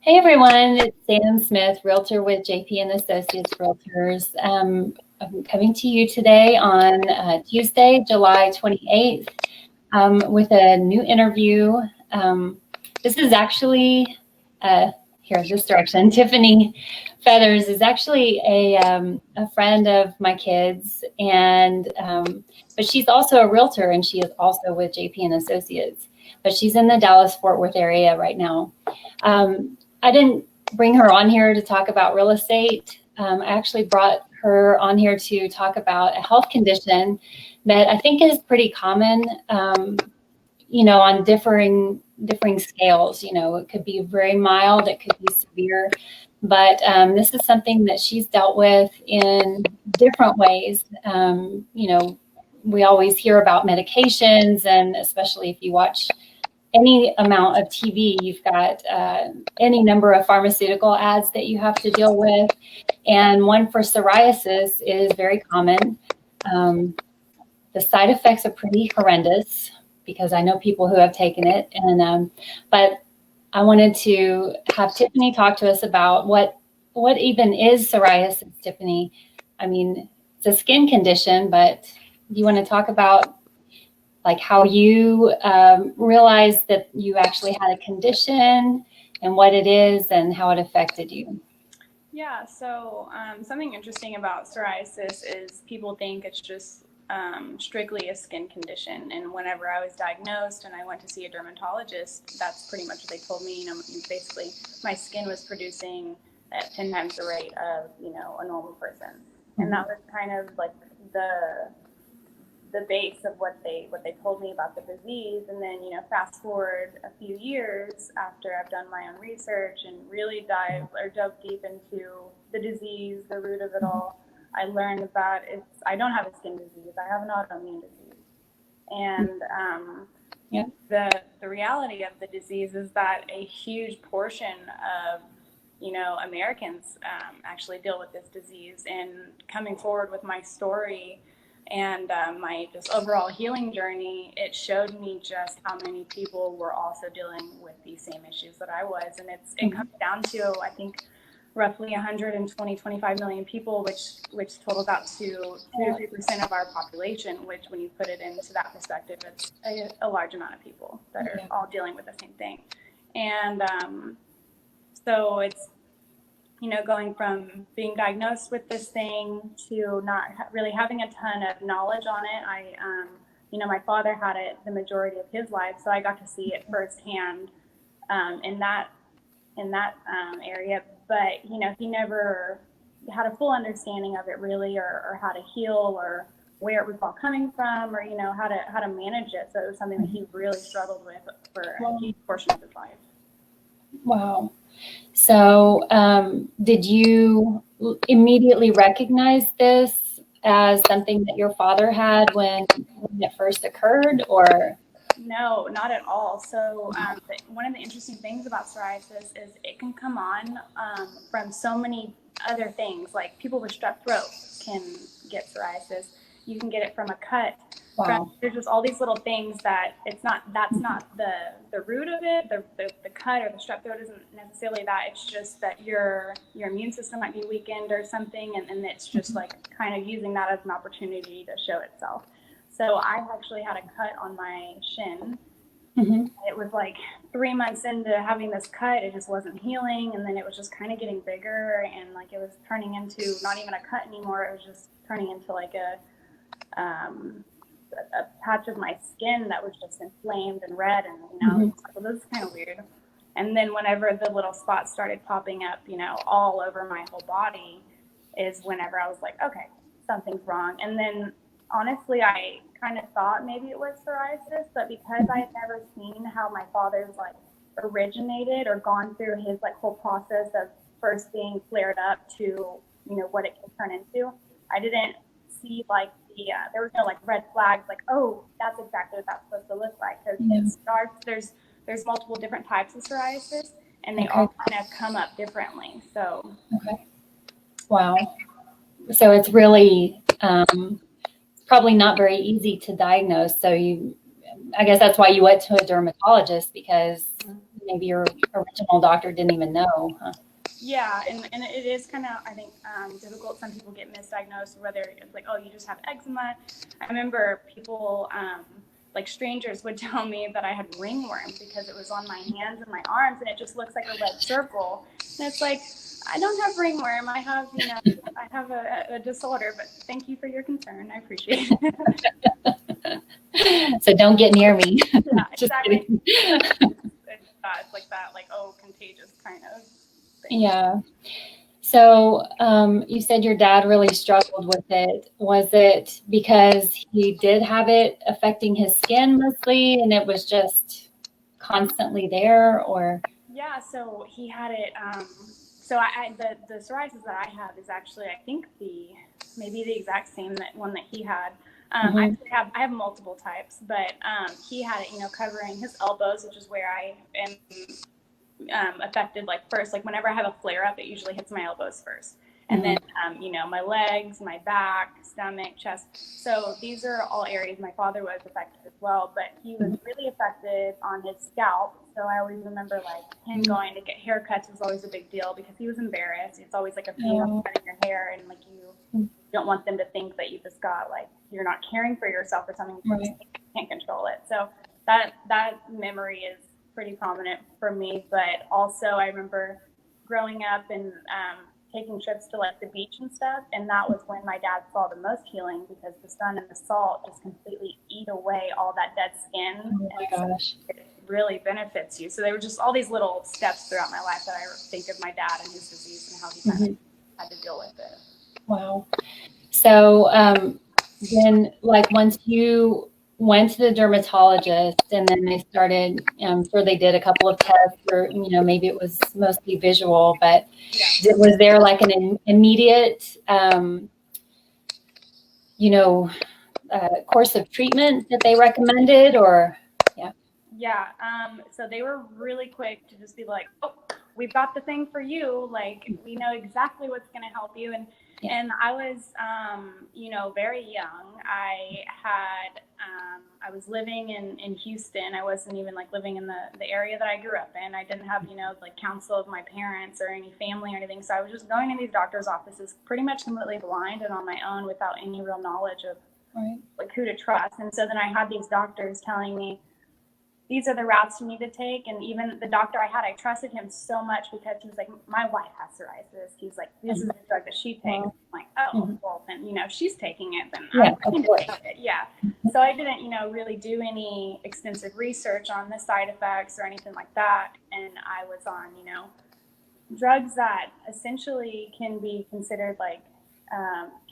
Hey everyone, it's Sam Smith, Realtor with JP and Associates Realtors. I'm coming to you today on Tuesday, July 28th, with a new interview. This is actually, here, this direction. Tiffani Feathers is actually a friend of my kids, and but she's also a realtor, and she is also with JP and Associates, but she's in the Dallas-Fort Worth area right now. I didn't bring her on here to talk about real estate. I actually brought her on here to talk about a health condition that I think is pretty common, on differing scales. It could be very mild, it could be severe, but this is something that she's dealt with in different ways. We always hear about medications, and especially if you watch any amount of TV, you've got any number of pharmaceutical ads that you have to deal with. And one for psoriasis is very common. The side effects are pretty horrendous because I know people who have taken it. But I wanted to have Tiffani talk to us about what even is psoriasis, Tiffani. I mean, it's a skin condition, but do you want to talk about like how you realized that you actually had a condition and what it is and how it affected you? Yeah, so something interesting about psoriasis is people think it's just strictly a skin condition. And whenever I was diagnosed and I went to see a dermatologist, that's pretty much what they told me. Basically my skin was producing at 10 times the rate of, a normal person. Mm-hmm. And that was kind of like the base of what they told me about the disease. And then, fast forward a few years after I've done my own research and really dove deep into the disease, the root of it all, I learned that I don't have a skin disease. I have an autoimmune disease. And the reality of the disease is that a huge portion of Americans actually deal with this disease. And coming forward with my story and my just overall healing journey, it showed me just how many people were also dealing with these same issues that I was. And it comes down to, I think, roughly 25 million people, which totals out to 2 to 3% of our population, which when you put it into that perspective, it's a large amount of people that are all dealing with the same thing. And so it's, going from being diagnosed with this thing to not really having a ton of knowledge on it. My father had it the majority of his life, so I got to see it firsthand in that area. But, he never had a full understanding of it really, or how to heal, or where it was all coming from, or, how to manage it. So it was something that he really struggled with for a huge portion of his life. Wow. So did you immediately recognize this as something that your father had when it first occurred, or? No, not at all. So one of the interesting things about psoriasis is it can come on from so many other things. Like people with strep throat can get psoriasis. You can get it from a cut. Wow. There's just all these little things that's not the root of it. The cut or the strep throat isn't necessarily that. It's just that your immune system might be weakened or something, and it's just like kind of using that as an opportunity to show itself. So I actually had a cut on my shin. Mm-hmm. It was like 3 months into having this cut, it just wasn't healing, and then it was just kind of getting bigger, and like it was turning into not even a cut anymore. It was just turning into like a patch of my skin that was just inflamed and red, and so this is kind of weird. And then whenever the little spots started popping up, all over my whole body, is whenever I was like, okay, something's wrong. And then honestly, I kind of thought maybe it was psoriasis, but because I had never seen how my father's like originated or gone through his like whole process of first being flared up to what it can turn into, I didn't see like there was no like red flags like, oh, that's exactly what that's supposed to look like, because it starts, there's multiple different types of psoriasis, and they all kind of come up differently. So wow, so it's really probably not very easy to diagnose. So I guess that's why you went to a dermatologist, because maybe your original doctor didn't even know. Huh? Yeah, and it is kind of, I think, difficult. Some people get misdiagnosed, whether it's like, oh, you just have eczema. I remember people, like strangers, would tell me that I had ringworm because it was on my hands and my arms, and it just looks like a red circle. And it's like, I don't have ringworm. I have, I have a disorder. But thank you for your concern. I appreciate it. So don't get near me. Yeah, exactly. It's like that, like, oh, contagious kind of thing. Yeah. So you said your dad really struggled with it. Was it because he did have it affecting his skin mostly and it was just constantly there, or? Yeah, so he had it, so the psoriasis that I have is actually, I think maybe the exact same one that he had. I have multiple types, but he had it, covering his elbows, which is where I am affected, like first, like whenever I have a flare up, it usually hits my elbows first. And then, my legs, my back, stomach, chest. So these are all areas. My father was affected as well, but he was really affected on his scalp. So I always remember like him going to get haircuts was always a big deal because he was embarrassed. It's always like a female cutting your hair, and like you don't want them to think that you just got like you're not caring for yourself or something. You can't control it. So that memory is pretty prominent for me. But also I remember growing up and taking trips to like the beach and stuff, and that was when my dad saw the most healing because the sun and the salt just completely eat away all that dead skin. Oh my gosh. So it really benefits you. So there were just all these little steps throughout my life that I think of my dad and his disease and how he kind of had to deal with it. Wow. So then like once you went to the dermatologist and then they started, I'm sure they did a couple of tests, or maybe it was mostly visual, but was there like an immediate course of treatment that they recommended, or? So they were really quick to just be like, oh, we've got the thing for you, like we know exactly what's going to help you. And I was very young. I was living in Houston. I wasn't even like living in the area that I grew up in. I didn't have like counsel of my parents or any family or anything, so I was just going to these doctors' offices pretty much completely blind and on my own without any real knowledge of like who to trust. And so then I had these doctors telling me, these are the routes you need to take. And even the doctor I had, I trusted him so much because he was like, my wife has psoriasis. He's like, this is the drug that she takes. I'm like, oh, well, then, she's taking it, then I'm going to take it. Yeah. So I didn't, really do any extensive research on the side effects or anything like that. And I was on, drugs that essentially can be considered like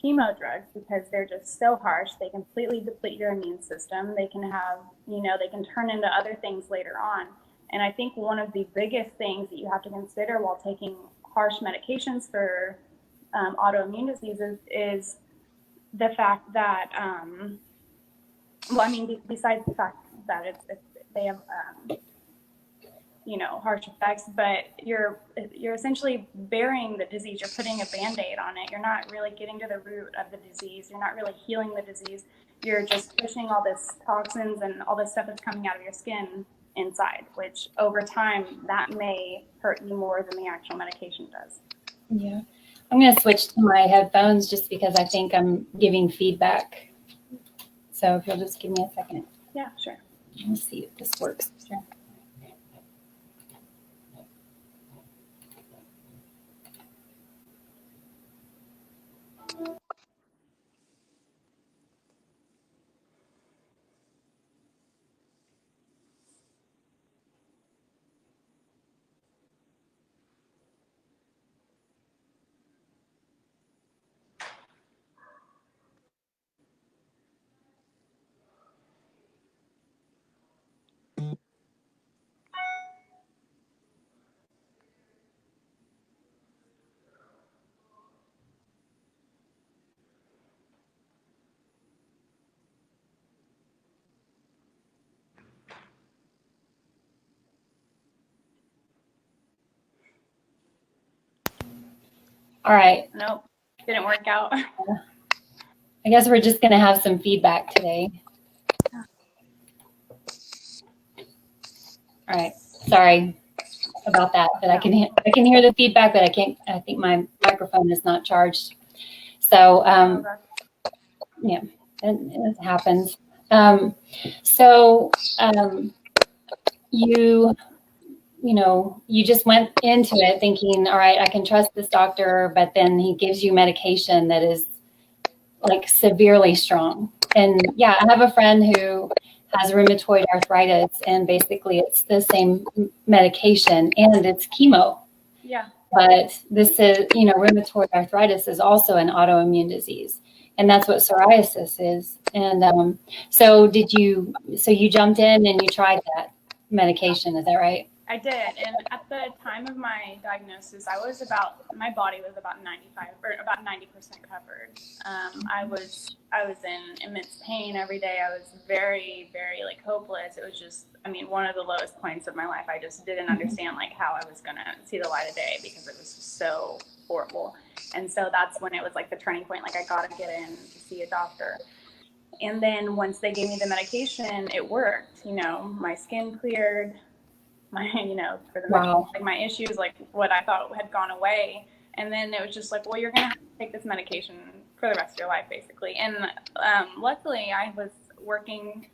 chemo drugs because they're just so harsh. They completely deplete your immune system. They can have, they can turn into other things later on. And I think one of the biggest things that you have to consider while taking harsh medications for autoimmune diseases is the fact that, besides the fact that they have harsh effects, but you're essentially burying the disease. You're putting a Band-Aid on it. You're not really getting to the root of the disease. You're not really healing the disease. You're just pushing all this toxins and all this stuff that's coming out of your skin inside, which over time that may hurt you more than the actual medication does. Yeah. I'm going to switch to my headphones just because I think I'm giving feedback. So if you'll just give me a second. Yeah, sure. Let's see if this works. Sure. All right. Nope, didn't work out. I guess we're just going to have some feedback today. All right. Sorry. about that. But I can hear the feedback, but I can't. I think my microphone is not charged. So yeah, it happens. So you just went into it thinking, all right, I can trust this doctor, but then he gives you medication that is like severely strong. And yeah, I have a friend who has rheumatoid arthritis, and basically it's the same medication and it's chemo. Yeah. But this is, rheumatoid arthritis is also an autoimmune disease, and that's what psoriasis is. And so you jumped in and you tried that medication, is that right? I did, and at the time of my diagnosis, my body was about 95 or about 90% covered. I was in immense pain every day. I was very, very like hopeless. It was just, one of the lowest points of my life. I just didn't understand like how I was gonna see the light of day because it was just so horrible. And so that's when it was like the turning point. Like I gotta get in to see a doctor. And then once they gave me the medication, it worked. My skin cleared. Like my issues, like what I thought had gone away. And then it was just like, well, you're going to have to take this medication for the rest of your life, basically. And luckily, I was working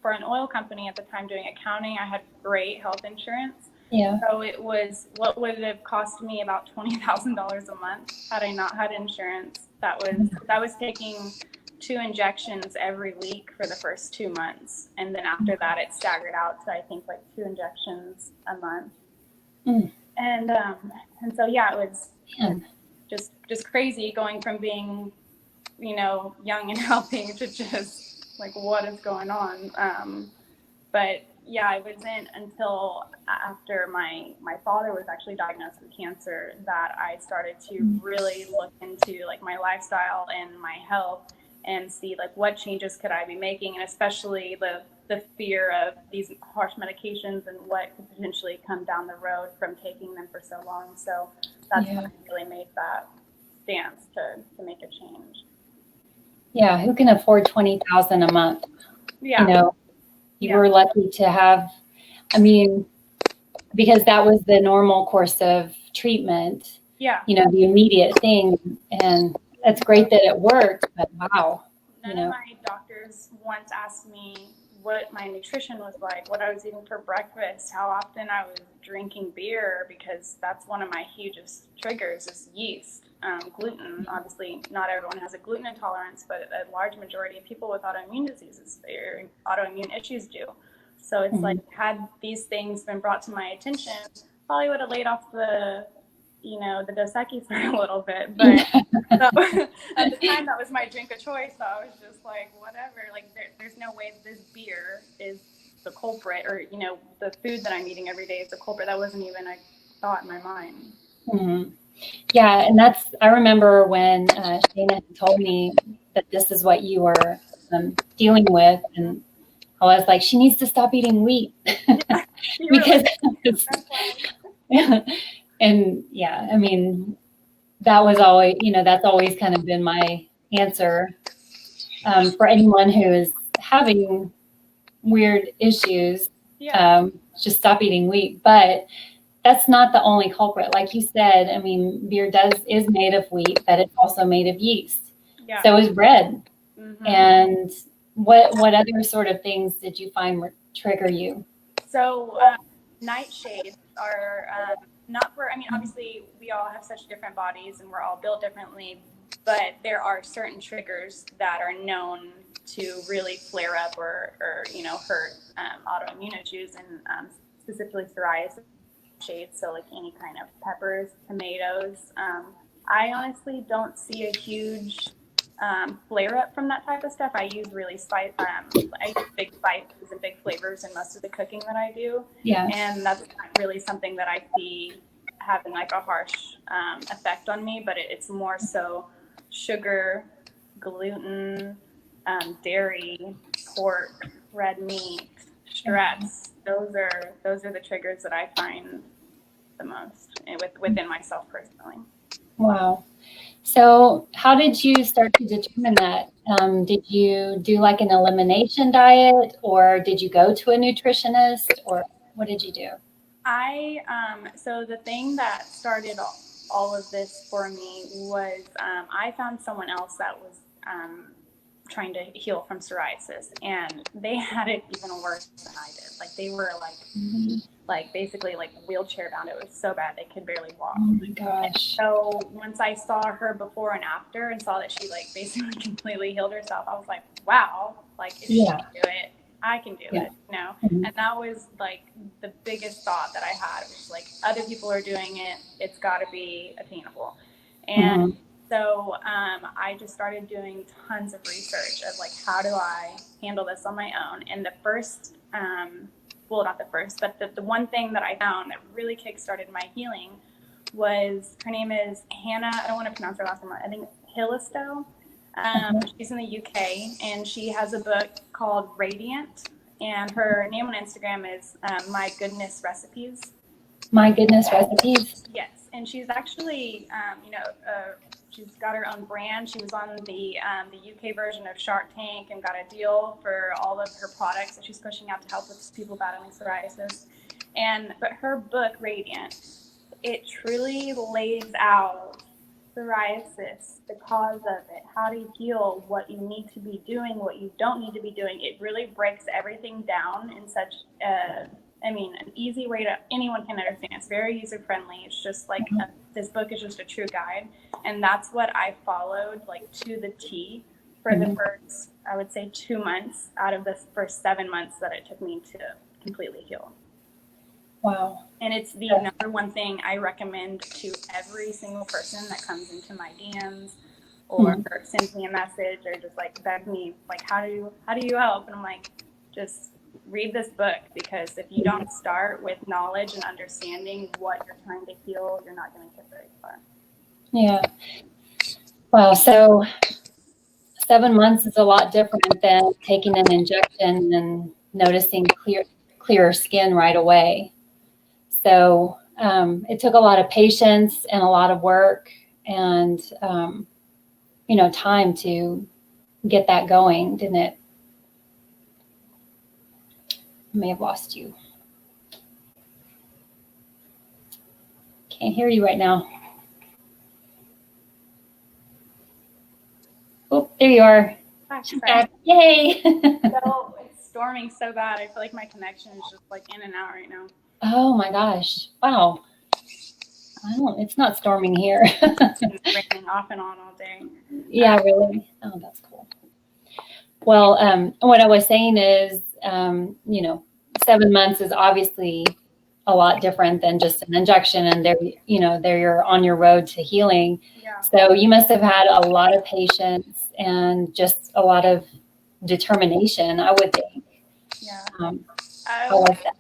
for an oil company at the time doing accounting. I had great health insurance. Yeah. So it was what would have cost me about $20,000 a month had I not had insurance. That was taking 2 injections every week for the first 2 months, and then after that it staggered out to I think like 2 injections a month. And so yeah, it was just crazy going from being young and healthy to just like what is going on. But yeah, it wasn't until after my father was actually diagnosed with cancer that I started to really look into like my lifestyle and my health and see like what changes could I be making, and especially the fear of these harsh medications and what could potentially come down the road from taking them for so long. So that's when I really made that stance to make a change. Yeah, who can afford $20,000 a month? Yeah. You were lucky to have, because that was the normal course of treatment. Yeah. The immediate thing, and that's great that it worked, but wow. None of my doctors once asked me what my nutrition was like, what I was eating for breakfast, how often I was drinking beer, because that's one of my hugest triggers is yeast. Gluten, obviously not everyone has a gluten intolerance, but a large majority of people with autoimmune diseases or autoimmune issues do. So it's like, had these things been brought to my attention, probably would have laid off the Dos Equis for a little bit, but so, at the time that was my drink of choice. So I was just like, whatever, like there's no way this beer is the culprit, or the food that I'm eating every day is the culprit. That wasn't even a thought in my mind. Mm-hmm. Yeah, and I remember when Shana told me that this is what you were dealing with, and I was like, she needs to stop eating wheat. Because and yeah, that was always, that's always kind of been my answer for anyone who is having weird issues. Just stop eating wheat. But that's not the only culprit. Like you said, beer is made of wheat, but it's also made of yeast. Yeah. So is bread. Mm-hmm. And what other sort of things did you find trigger you? So nightshades are not for, obviously we all have such different bodies and we're all built differently, but there are certain triggers that are known to really flare up or hurt autoimmune issues, and specifically psoriasis shades. So like any kind of peppers, tomatoes. I honestly don't see a huge flare up from that type of stuff. I use really I use big spices and big flavors in most of the cooking that I do. Yeah. And that's not really something that I see having like a harsh effect on me, but it's more so sugar, gluten, dairy, pork, red meat, stress. Those are the triggers that I find the most within myself personally. Wow. So how did you start to determine that? Did you do like an elimination diet, or did you go to a nutritionist, or what did you do? So the thing that started all of this for me was I found someone else that was trying to heal from psoriasis, and they had it even worse than I did. Like they were like basically like wheelchair bound. It was so bad they could barely walk. Oh my gosh. And so once I saw her before and after and saw that she like basically completely healed herself, I was like, wow, like if she can do it, I can do it, you know? And that was like the biggest thought that I had, was like, other people are doing it, it's got to be attainable. And so I just started doing tons of research of like, how do I handle this on my own? And the first, well, not the first, but the one thing that I found that really kickstarted my healing was, her name is Hannah. I don't want to pronounce her last name. I think it's Hillistow. She's in the UK, and she has a book called Radiant, and her name on Instagram is My Goodness Recipes. My Goodness Recipes? Yes, and she's actually, she's got her own brand. She was on the UK version of Shark Tank and got a deal for all of her products that she's pushing out to help with people battling psoriasis. But her book, Radiant, it truly lays out psoriasis, the cause of it, how to heal, what you need to be doing, what you don't need to be doing. It really breaks everything down in such an easy way that anyone can understand. It's very user friendly. It's just like this book is just a true guide, and that's what I followed like to the T for the first, I would say, 2 months out of the first 7 months that it took me to completely heal. Wow. And it's the number one thing I recommend to every single person that comes into my DMs or sends me a message or just like begs me, like, how do you help? And I'm like, just read this book, because if you don't start with knowledge and understanding what you're trying to heal, you're not going to get very far. Yeah. Wow. So 7 months is a lot different than taking an injection and noticing clearer skin right away. So it took a lot of patience and a lot of work and, time to get that going, didn't it? I may have lost you. Can't hear you right now. Oh, there you are. Back. Yay. So it's storming so bad. I feel like my connection is just like in and out right now. Oh my gosh. Wow. It's not storming here. It's raining off and on all day. Yeah, really? Oh, that's cool. Well, what I was saying is, 7 months is obviously a lot different than just an injection, and there you're on your road to healing. Yeah. So you must have had a lot of patience and just a lot of determination, I would think. Yeah. How was that?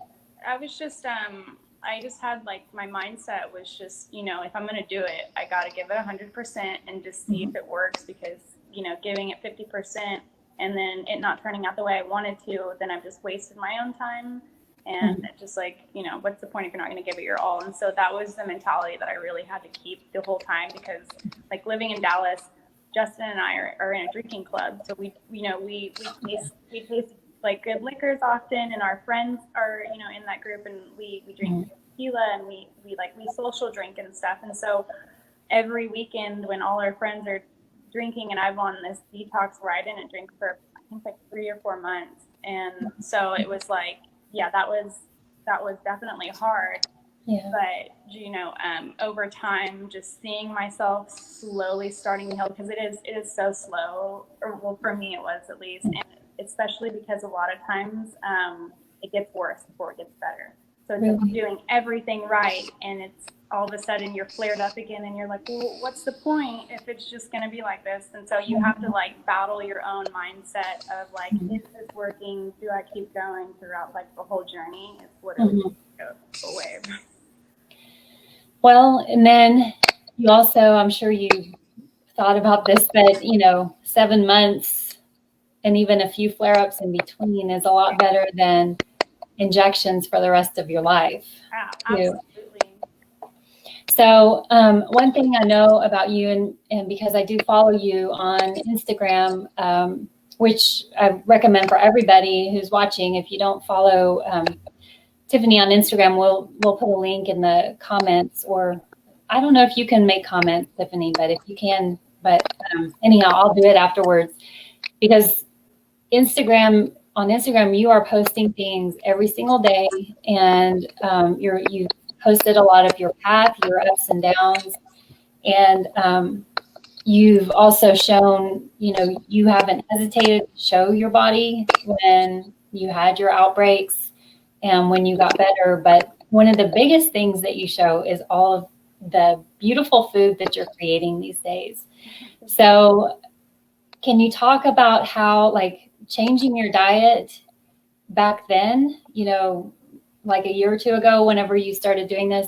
I just had like, my mindset was just, if I'm going to do it, I got to give it 100% and just see if it works, because, giving it 50% and then it not turning out the way I wanted to, then I've just wasted my own time. And just like, what's the point if you're not going to give it your all? And so that was the mentality that I really had to keep the whole time, because like living in Dallas, Justin and I are in a drinking club. So we taste like good liquors often, and our friends are, in that group, and we drink tequila, and we social drink and stuff. And so every weekend when all our friends are drinking and I'm on this detox where I didn't drink for, I think, like 3 or 4 months. And so it was like, yeah, that was definitely hard. Yeah. But, over time, just seeing myself slowly starting to heal, because it is so slow, or well, for me it was at least, and especially because a lot of times it gets worse before it gets better. So it's like doing everything right, and it's all of a sudden you're flared up again, and you're like, well, what's the point if it's just going to be like this? And so you have to like battle your own mindset of like, is this working? Do I keep going throughout like the whole journey? It's literally go away. Well, and then you also, I'm sure you thought about this, but 7 months and even a few flare-ups in between is a lot better than injections for the rest of your life. Absolutely. So one thing I know about you, and because I do follow you on Instagram, which I recommend for everybody who's watching, if you don't follow Tiffani on Instagram, we'll put a link in the comments, or I don't know if you can make comments, Tiffani, but if you can, but anyhow, I'll do it afterwards, because on Instagram, you are posting things every single day, and you posted a lot of your path, your ups and downs, and you've also shown, you haven't hesitated to show your body when you had your outbreaks and when you got better. But one of the biggest things that you show is all of the beautiful food that you're creating these days. So can you talk about how, like, changing your diet back then, like a year or two ago, whenever you started doing this,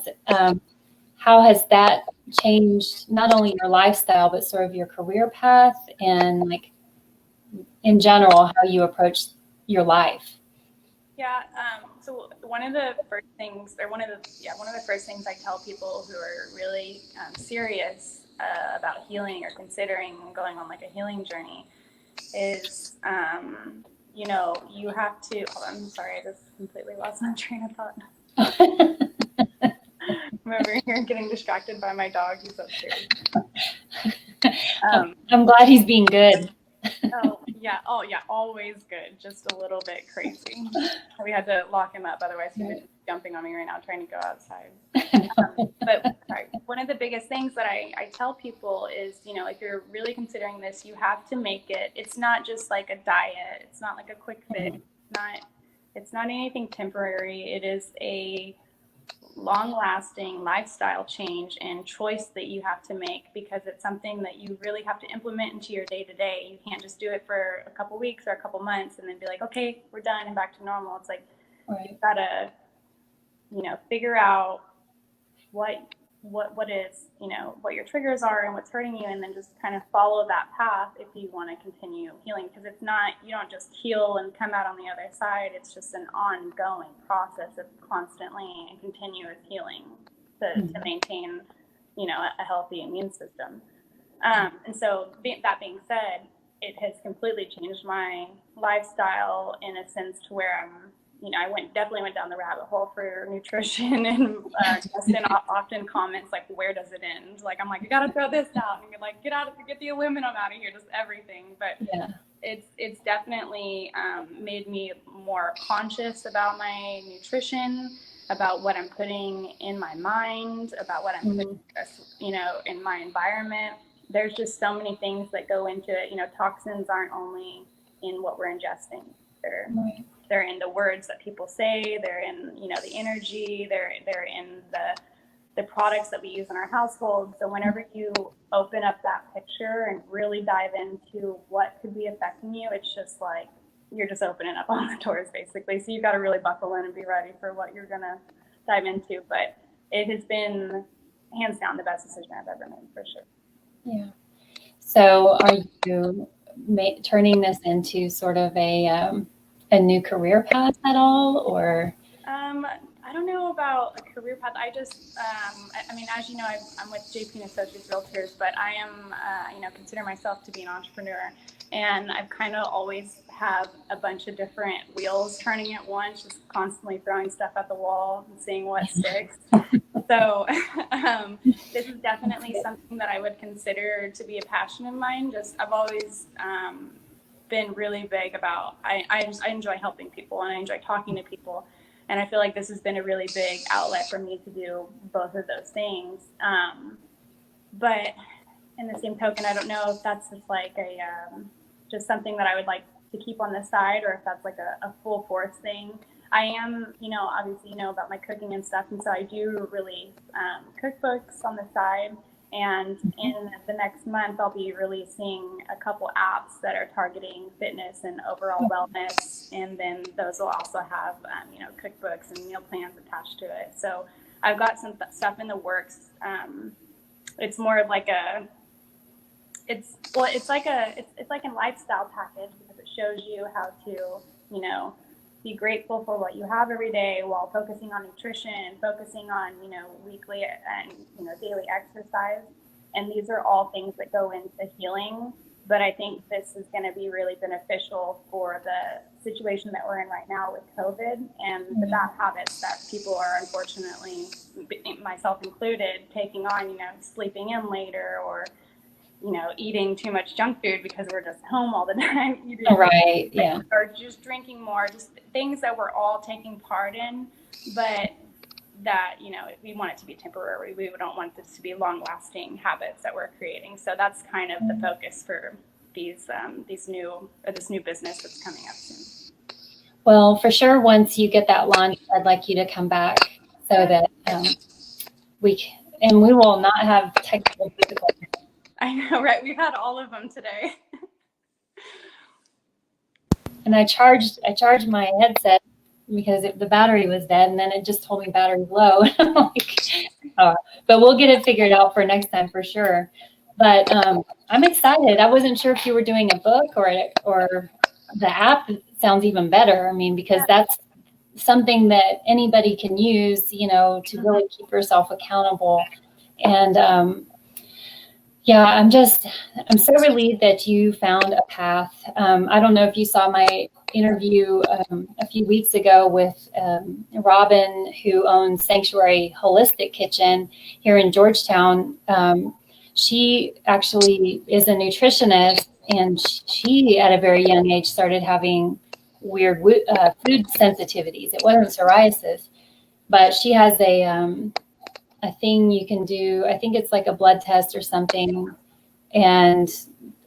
how has that changed not only your lifestyle, but sort of your career path and, like, in general, how you approach your life? Yeah. So one of the first things I tell people who are really serious about healing or considering going on like a healing journey is, you have to. Oh, I'm sorry, I just completely lost my train of thought. I'm over here getting distracted by my dog. He's upstairs. I'm glad he's being good. Oh yeah, always good. Just a little bit crazy. We had to lock him up, otherwise he would be jumping on me right now trying to go outside. But sorry, one of the biggest things that I tell people is, if you're really considering this, you have to make it. It's not just like a diet. It's not like a quick fix. It's not anything temporary. It is a long-lasting lifestyle change and choice that you have to make, because it's something that you really have to implement into your day-to-day. You can't just do it for a couple weeks or a couple months and then be like, okay, we're done and back to normal. It's like, you've got to, figure out what is, what your triggers are and what's hurting you, and then just kind of follow that path if you want to continue healing. Because it's not, you don't just heal and come out on the other side. It's just an ongoing process of constantly and continuous healing to maintain, a healthy immune system. And so that being said, it has completely changed my lifestyle in a sense to where I definitely went down the rabbit hole for nutrition, and Justin often comments like, where does it end? Like, I'm like, you got to throw this out, and you're like, get the aluminum out of here, just everything. But yeah, it's definitely made me more conscious about my nutrition, about what I'm putting in my mind, about what I'm putting, in my environment. There's just so many things that go into it. Toxins aren't only in what we're ingesting. They're in the words that people say. They're in, the energy. They're in the products that we use in our household. So whenever you open up that picture and really dive into what could be affecting you, it's just like you're just opening up all the doors, basically. So you've got to really buckle in and be ready for what you're going to dive into. But it has been hands down the best decision I've ever made, for sure. Yeah. So are you turning this into sort of a new career path at all, or? I don't know about a career path. I just, I mean, as you know, I'm with JP and Associates Realtors, but I am, consider myself to be an entrepreneur, and I've kind of always have a bunch of different wheels turning at once, just constantly throwing stuff at the wall and seeing what sticks. So this is definitely something that I would consider to be a passion of mine. I've always been really big about, I enjoy helping people, and I enjoy talking to people. And I feel like this has been a really big outlet for me to do both of those things. But in the same token, I don't know if that's just like just something that I would like to keep on the side, or if that's like a full force thing. I am, obviously, about my cooking and stuff. And so I do release cookbooks on the side. And in the next month, I'll be releasing a couple apps that are targeting fitness and overall wellness. And then those will also have, cookbooks and meal plans attached to it. So I've got some stuff in the works. It's more of like it's like a lifestyle package, because it shows you how to, be grateful for what you have every day while focusing on nutrition, focusing on, weekly and, daily exercise. And these are all things that go into healing But I think this is going to be really beneficial for the situation that we're in right now with COVID and the bad habits that people are, unfortunately, myself included, taking on, sleeping in later, or eating too much junk food because we're just home all the time eating, right, yeah, or just drinking more, just things that we're all taking part in, but that we want it to be temporary. We don't want this to be long-lasting habits that we're creating. So that's kind of the focus for this new business that's coming up soon. Well, for sure, once you get that launch, I'd like you to come back so that we will not have technical difficulties. I know, right? We've had all of them today. And I charged my headset because the battery was dead, and then it just told me battery low. I'm like, oh. But we'll get it figured out for next time for sure. But I'm excited. I wasn't sure if you were doing a book or the app sounds even better. I mean, because that's something that anybody can use, to really keep yourself accountable. And yeah, I'm so relieved that you found a path. I don't know if you saw my interview a few weeks ago with Robin, who owns Sanctuary Holistic Kitchen here in Georgetown. She actually is a nutritionist, and she, at a very young age, started having weird food sensitivities. It wasn't psoriasis, but she has a thing you can do. I think it's like a blood test or something, and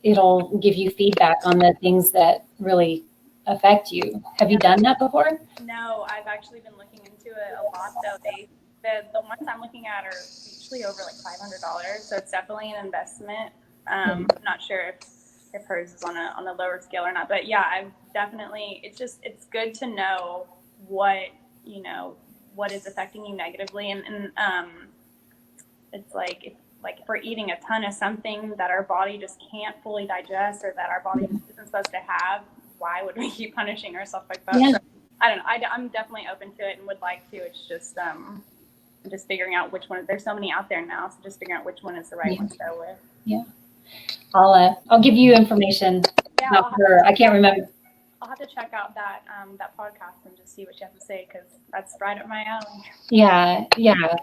it'll give you feedback on the things that really affect you. Have you done that before? No, I've actually been looking into it a lot, though. The ones I'm looking at are usually over like $500, so it's definitely an investment. I'm not sure if hers is on a lower scale or not, but yeah, I've definitely. It's good to know what is affecting you negatively, and it's like if we're eating a ton of something that our body just can't fully digest, or that our body isn't supposed to have, why would we keep punishing ourselves like that? Yeah. So, I don't know. I'm definitely open to it and would like to. It's just figuring out which one. There's so many out there now, so just figuring out which one is the right one to go with. Yeah, I'll give you information about her. I can't remember. I'll have to check out that podcast and just see what you have to say, because that's right up my alley. Yeah,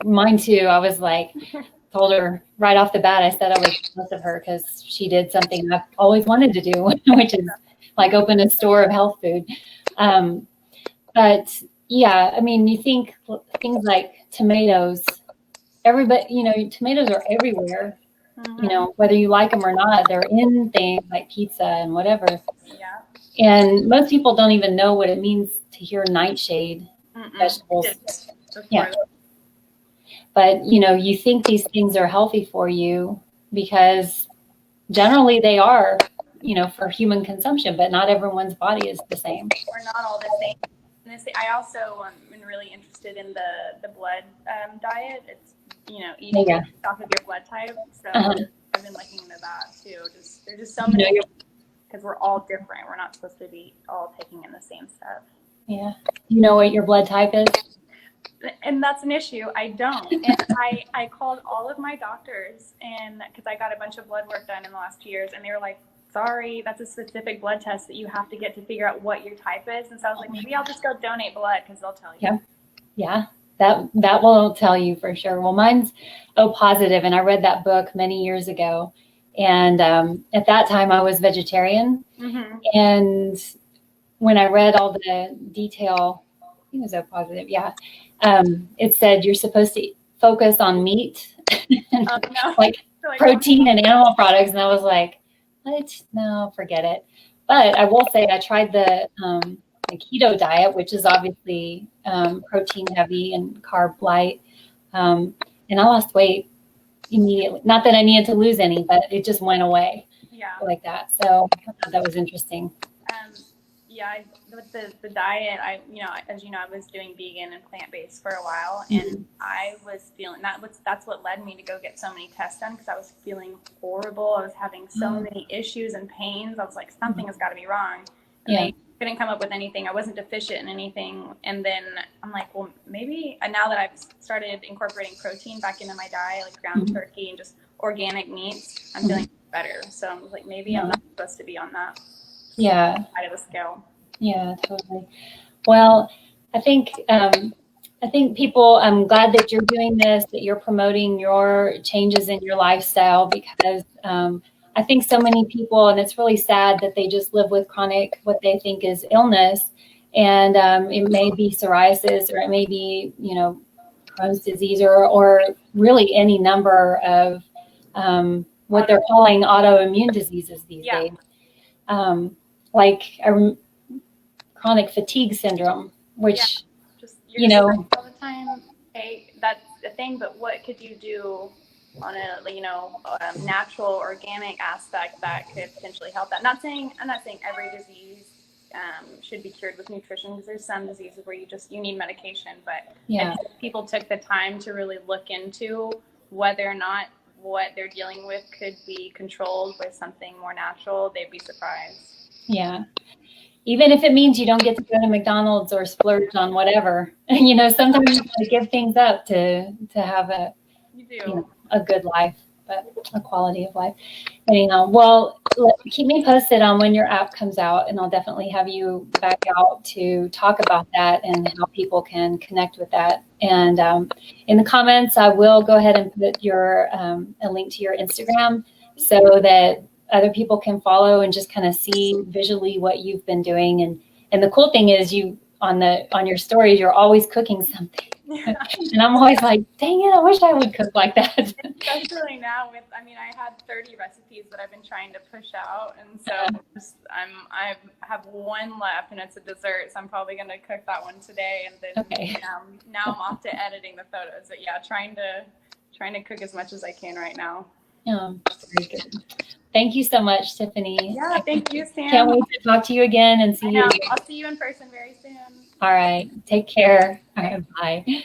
mine too. I was like, told her right off the bat, I said I was jealous of her because she did something I've always wanted to do, which is like open a store of health food. But yeah, I mean, you think things like tomatoes, everybody, tomatoes are everywhere. Whether you like them or not, they're in things like pizza and whatever. Yeah. And most people don't even know what it means to hear nightshade vegetables. Yeah. But, you think these things are healthy for you because generally they are, for human consumption, but not everyone's body is the same. We're not all the same. I also am really interested in the blood diet. It's, eating off of your blood type. So I've been looking into that too. There's just so many, because we're all different. We're not supposed to be all taking in the same stuff. Yeah. You know what your blood type is? And that's an issue. I don't. And I called all of my doctors, and because I got a bunch of blood work done in the last 2 years, and they were like, sorry, that's a specific blood test that you have to get to figure out what your type is. And so I was like, maybe I'll just go donate blood, because they'll tell you. Yeah. That will tell you for sure. Well, mine's O positive, and I read that book many years ago. And at that time, I was vegetarian. Mm-hmm. And when I read all the detail, I think it was O positive, yeah. It said you're supposed to focus on meat, and, like protein and animal products. And I was like, what? No, forget it. But I will say I tried the keto diet, which is obviously protein heavy and carb light. And I lost weight immediately. Not that I needed to lose any, but it just went away like that. So I thought that was interesting. With the diet, as you know, I was doing vegan and plant-based for a while, and I was feeling that's what led me to go get so many tests done, because I was feeling horrible. I was having so many issues and pains. I was like, something has got to be wrong. And they couldn't come up with anything. I wasn't deficient in anything. And then I'm like, well, maybe now that I've started incorporating protein back into my diet, like ground turkey and just organic meats, I'm feeling better. So I'm like, maybe I'm not supposed to be on that side of the scale. Yeah, totally. Well, I think people, I'm glad that you're doing this, that you're promoting your changes in your lifestyle, because I think so many people, and it's really sad that they just live with chronic, what they think is illness. And it may be psoriasis, or it may be, Crohn's disease, or really any number of what they're calling autoimmune diseases these days. Like chronic fatigue syndrome, which, you're all the time. Hey, that's the thing, but what could you do on a natural, organic aspect that could potentially help that? I'm not saying every disease should be cured with nutrition, because there's some diseases where you need medication, but if people took the time to really look into whether or not what they're dealing with could be controlled with something more natural, they'd be surprised. Yeah. Even if it means you don't get to go to McDonald's or splurge on whatever, sometimes you got to give things up to have a good life, but a quality of life. Anyhow, well, keep me posted on when your app comes out, and I'll definitely have you back out to talk about that and how people can connect with that. And in the comments, I will go ahead and put a link to your Instagram, so that other people can follow and just kind of see visually what you've been doing. And the cool thing is, on your stories, you're always cooking something. And I'm always like, dang it, I wish I would cook like that. Especially now I had 30 recipes that I've been trying to push out. And so I have one left, and it's a dessert. So I'm probably going to cook that one today. And then now I'm off to editing the photos. But yeah, trying to cook as much as I can right now. Yeah, very good. Thank you so much, Tiffani. Yeah, thank you, Sam. Can't wait to talk to you again and see you. I'll see you in person very soon. All right. Take care. All right. Bye.